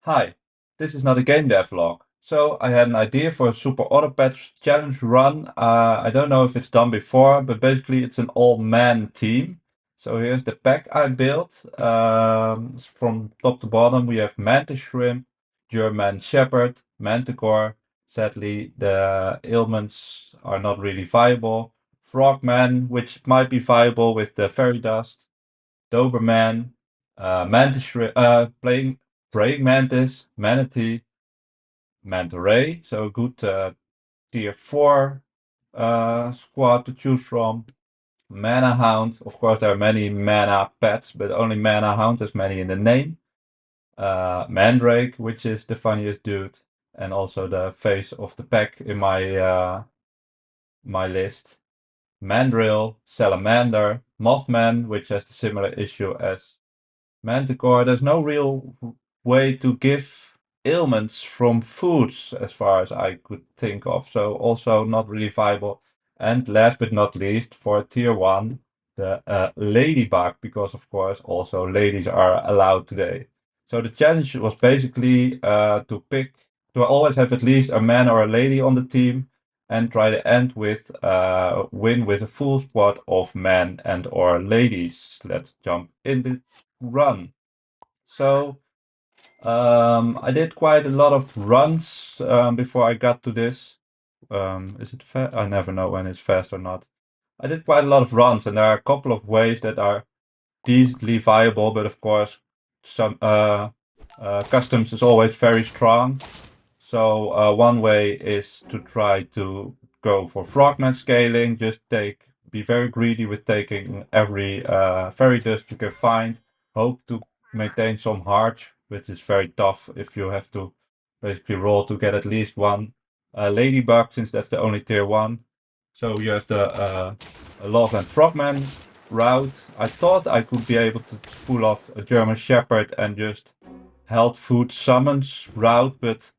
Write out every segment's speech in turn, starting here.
Hi, this is not a game dev vlog. So I had an idea for a Super Auto Patch challenge run. I don't know if it's done before, but basically it's an all-man team. So here's the pack I built. From top to bottom we have Mantis Shrimp, German Shepherd, Manticore. Sadly, the ailments are not really viable. Frogman, which might be viable with the fairy dust. Doberman, Mantis Shrimp, Praying Mantis, Manatee, Manta Ray. So a good tier 4 squad to choose from. Mana Hound. Of course, there are many mana pets, but only Mana Hound has many in the name. Mandrake, which is the funniest dude, and also the face of the pack in my list. Mandrill, Salamander, Mothman, which has the similar issue as Manticore. There's no real way to give ailments from foods as far as I could think of, so also not really viable. And last but not least, for tier 1, the ladybug, because of course also ladies are allowed today. So the challenge was basically to always have at least a man or a lady on the team and try to end with win with a full squad of men and or ladies. Let's jump in the run. So I did quite a lot of runs before I got to this. Is it fast? I never know when it's fast or not. I did quite a lot of runs, and there are a couple of ways that are decently viable, but of course, some customs is always very strong. So one way is to try to go for frogman scaling. Just be very greedy with taking every fairy dust you can find. Hope to maintain some hearts, which is very tough if you have to basically roll to get at least one ladybug, since that's the only tier 1. So you have the Love and Frogman route. I thought I could be able to pull off a German Shepherd and just health food summons route, but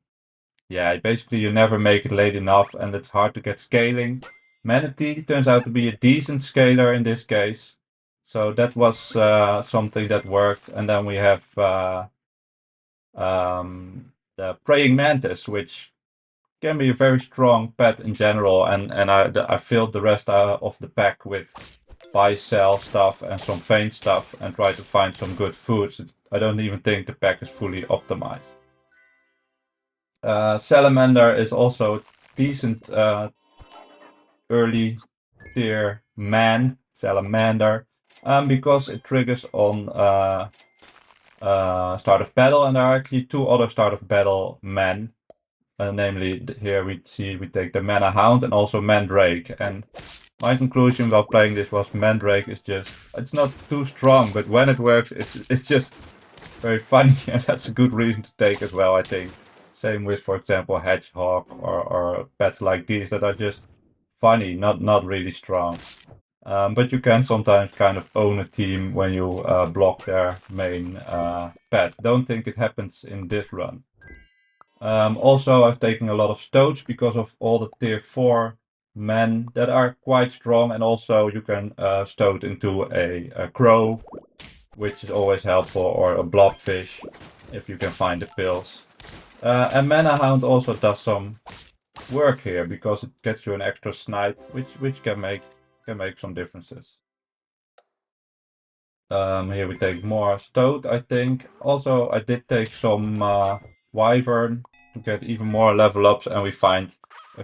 yeah, basically you never make it late enough and it's hard to get scaling. Manatee turns out to be a decent scaler in this case. So that was something that worked. And then we have the Praying Mantis, which can be a very strong pet in general. And I filled the rest of the pack with buy, sell stuff and some faint stuff and try to find some good foods. I don't even think the pack is fully optimized. Salamander is also decent early tier man, Salamander, because it triggers on start of battle, and there are actually 2 other start of battle men. Namely, here we take the Mana Hound and also Mandrake. And my conclusion while playing this was Mandrake is it's not too strong, but when it works, it's just very funny, and that's a good reason to take as well, I think. Same with, for example, Hedgehog or pets like these that are just funny, not really strong. But you can sometimes kind of own a team when you block their main pet. Don't think it happens in this run. Also, I've taken a lot of stoats because of all the tier 4 men that are quite strong, and also you can stoat into a crow, which is always helpful, or a blobfish if you can find the pills. And Mana Hound also does some work here because it gets you an extra snipe, which can make some differences. Here we take more Stoat, I think. Also, I did take some Wyvern to get even more level ups, and we find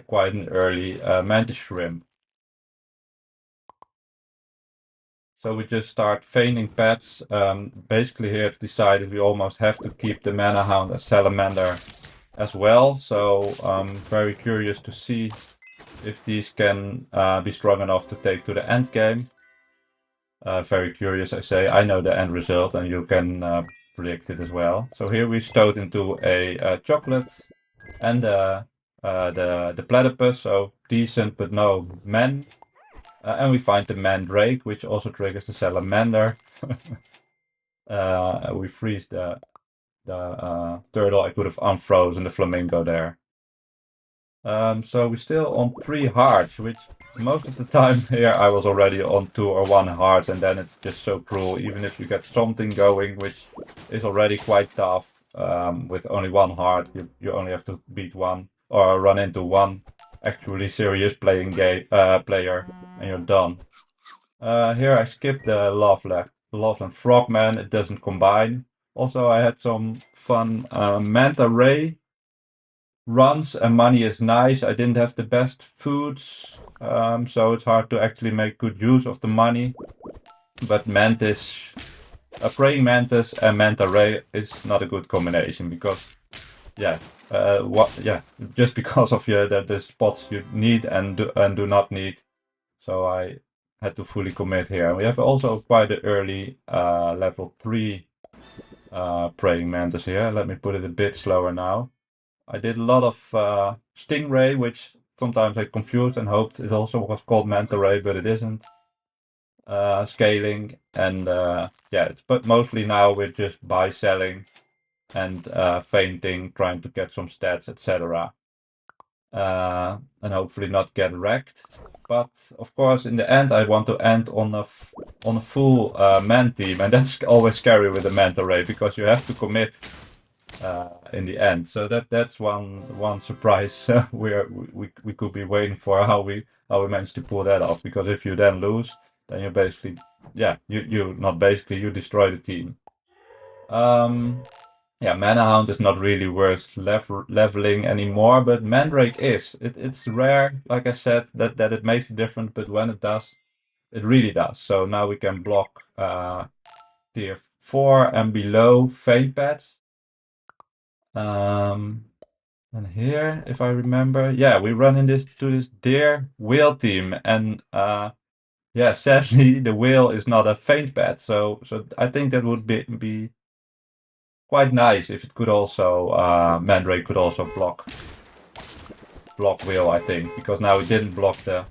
quite an early Mantis Shrimp. So we just start feigning pets. Basically here it's decided we almost have to keep the Mana Hound as Salamander as well. So I'm very curious to see if these can be strong enough to take to the end game. Very curious, I say. I know the end result and you can predict it as well. So here we stowed into a chocolate and the platypus, so decent but no men. And we find the mandrake, which also triggers the salamander. We freeze the turtle. I could have unfrozen the flamingo there. So we're still on 3 hearts, which most of the time here I was already on 2 or 1 heart, and then it's just so cruel. Even if you get something going, which is already quite tough, with only one heart. You only have to beat one or run into one actually serious player, and you're done. Here I skipped the Loveland Frogman. It doesn't combine. Also, I had some fun Manta Ray runs, and money is nice. I didn't have the best foods, so it's hard to actually make good use of the money. But Mantis, a praying mantis and manta ray is not a good combination because, yeah, just because of the spots you need and do not need. So I had to fully commit here. We have also quite an early level 3 praying mantis here. Let me put it a bit slower now. I did a lot of stingray, which sometimes I confused and hoped it also was called manta ray, but it isn't. Scaling and but mostly now we're just buy selling and fainting, trying to get some stats, etc. And hopefully not get wrecked. But of course, in the end, I want to end on a full man team, and that's always scary with the manta ray because you have to commit in the end. So that's one surprise we could be waiting for how we managed to pull that off. Because if you then lose, then you basically you destroy the team. Mana Hound is not really worth leveling anymore, but Mandrake is. It's rare, like I said, that it makes a difference, but when it does, it really does. So now we can block tier 4 and below Fate pets. And here, if I remember, we run into this deer whale team, and sadly the whale is not a faint pet. So I think that would be quite nice if it could also Mandrake could also block whale, I think, because now it didn't block the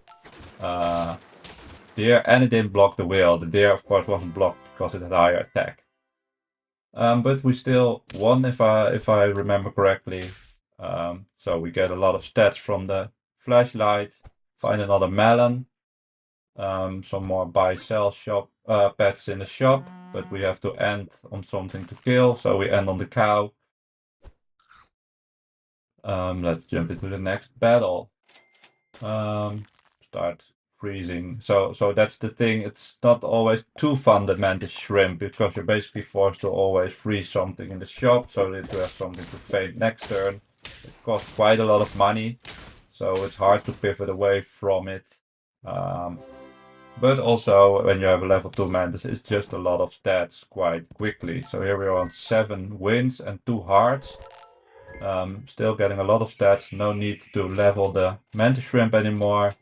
deer and it didn't block the whale. The deer, of course, wasn't blocked because it had higher attack. But we still won, if I remember correctly. So we get a lot of stats from the flashlight. Find another melon. Some more buy-sell shop pets in the shop, but we have to end on something to kill, so we end on the cow. Let's jump into the next battle. Start freezing. So that's the thing. It's not always too fun, the mantis shrimp, because you're basically forced to always freeze something in the shop so that you have something to fade next turn. It costs quite a lot of money, so it's hard to pivot away from it. But also, when you have a level 2 mantis, it's just a lot of stats quite quickly. So here we are on 7 wins and 2 hearts. Still getting a lot of stats, no need to level the mantis shrimp anymore.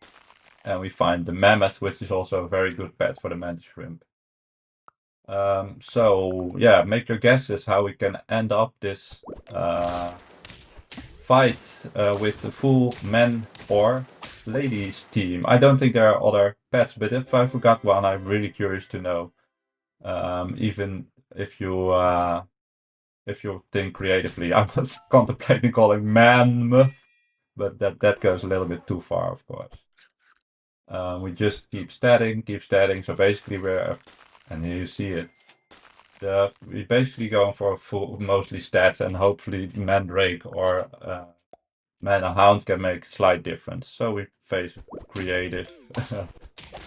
And we find the mammoth, which is also a very good pet for the mantis shrimp. Make your guesses how we can end up this fight with a full men or ladies team. I don't think there are other pets, but if I forgot one, I'm really curious to know. Even if you think creatively, I was contemplating calling mammoth, but that goes a little bit too far, of course. We just keep statting. So basically and here you see it. We're basically going for full, mostly stats, and hopefully Mandrake or Mana Hound can make a slight difference. So we face a creative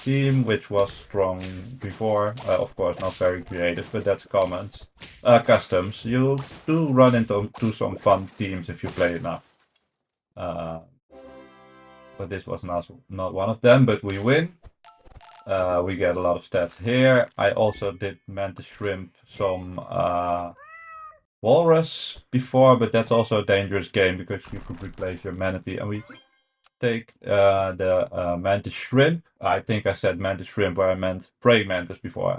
team, which was strong before. Of course, not very creative, but that's customs. You do run into some fun teams if you play enough. But this was not one of them, but we win. We get a lot of stats here. I also did mantis shrimp some walrus before, but that's also a dangerous game because you could replace your manatee. And we take the mantis shrimp. I think I said mantis shrimp where I meant praying mantis before.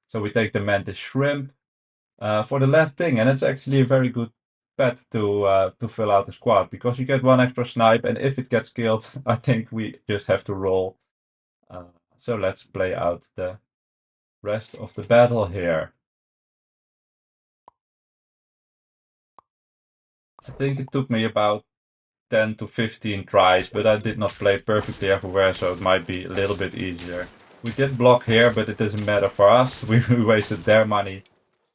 So we take the mantis shrimp for the last thing, and it's actually a very good pet to fill out the squad because you get 1 extra snipe, and if it gets killed, I think we just have to roll. So let's play out the rest of the battle here. I think it took me about 10 to 15 tries, but I did not play perfectly everywhere, so it might be a little bit easier. We did block here, but it doesn't matter for us. We wasted their money,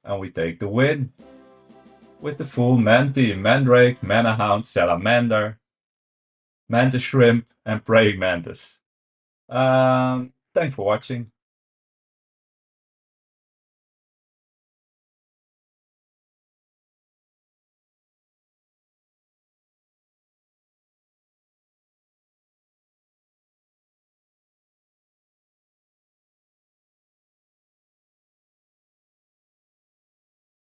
and we take the win. with the full man team: Mandrake, Manahound, Salamander, Mantis Shrimp, and Praying Mantis. Thanks for watching.